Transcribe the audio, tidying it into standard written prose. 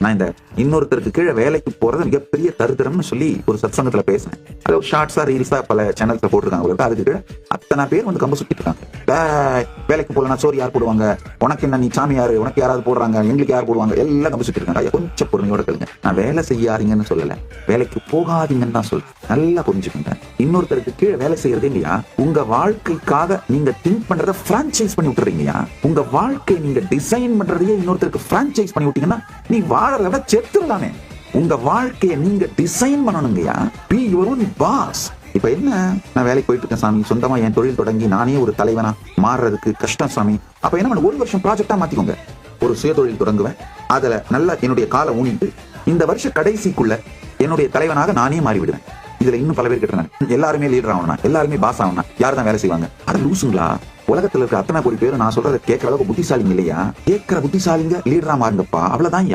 நான் இந்த இன்னொருத்தருக்கு கீழே வேலைக்கு போறது மிகப்பெரிய தருத்திரம்னு சொல்லி ஒரு சத்சங்கத்துல பேசினேன். அது ஷார்ட்ஸா ரீல்ஸா பல சேனல்ஸ்ல போட்டிருக்காங்க. அதுக்கு கீழே அத்தனை பேர் வந்து கம்ப சுத்திட்டு இருக்காங்க. வேலைக்கு போலனா சோறு யார் போடுவாங்க, உனக்கு என்ன, நீ சாமி யாரு, உனக்கு யாராவது போடுறாங்க, எங்களுக்கு யார் போடுவாங்க, எல்லாம் கம்ப சுத்திட்டு இருக்காங்க. கொஞ்சம் பொறுமையோட கேளுங்க. நான் வேலை செய்யாதீங்கன்னு சொல்லல, வேலைக்கு போகாதீங்கன்னு தான் சொல்றேன். நல்லா புரிஞ்சுக்கோங்க. இன்னொருத்தருக்கு கீழே வேலை செய்யறது இல்லையா, உங்க வாழ்க்கைக்காக நீங்க திங்க் பண்றத பிரான்சைஸ் பண்ணி விட்டுறீங்கயா. உங்க வாழ்க்கை நீங்க டிசைன் பண்றதையே இன்னொருத்தருக்கு பிரான்சைஸ் பண்ணி விட்டீங்கன்னா நீ வாழறத விட செத்துடலாமே. உங்க வாழ்க்கையை நீங்க டிசைன் பண்ணணுங்கயா. Be your own boss. இப்ப என்ன, நான் வேலைக்கு போயிட்டு இருக்கேன் சாமி, சொந்தமா என் தொழில் தொடங்கி நானே ஒரு தலைவனா மாறுறதுக்கு கஷ்டம் சாமி. அப்ப என்ன பண்ண, 1 வருஷம் ப்ராஜெக்டா மாத்திக்கோங்க. ஒரு சுய தொழில் தொடங்குவேன், அதுல நல்லா என்னுடைய காலை ஊனிட்டு இந்த வருஷ கடைசிக்குள்ள என்னுடைய தலைவனாக நானே மாறிவிடுவேன். இதுல இன்னும் பல பேர் கேட்டாங்க, எல்லாருமே லீடர் ஆகணும், எல்லாருமே பாஸ் ஆகணும், யார் தான் வேலை செய்வாங்க? அட லூசுங்களா, உலகத்துல இருக்க அத்தனை கோடி பேர் நான் சொல்றதை கேட்கற அளவுக்கு புத்திசாலிங்க இல்லையா? கேட்கிற புத்திசாலிங்க லீடரா மாறுங்கப்பா, அவ்வளவுதான்.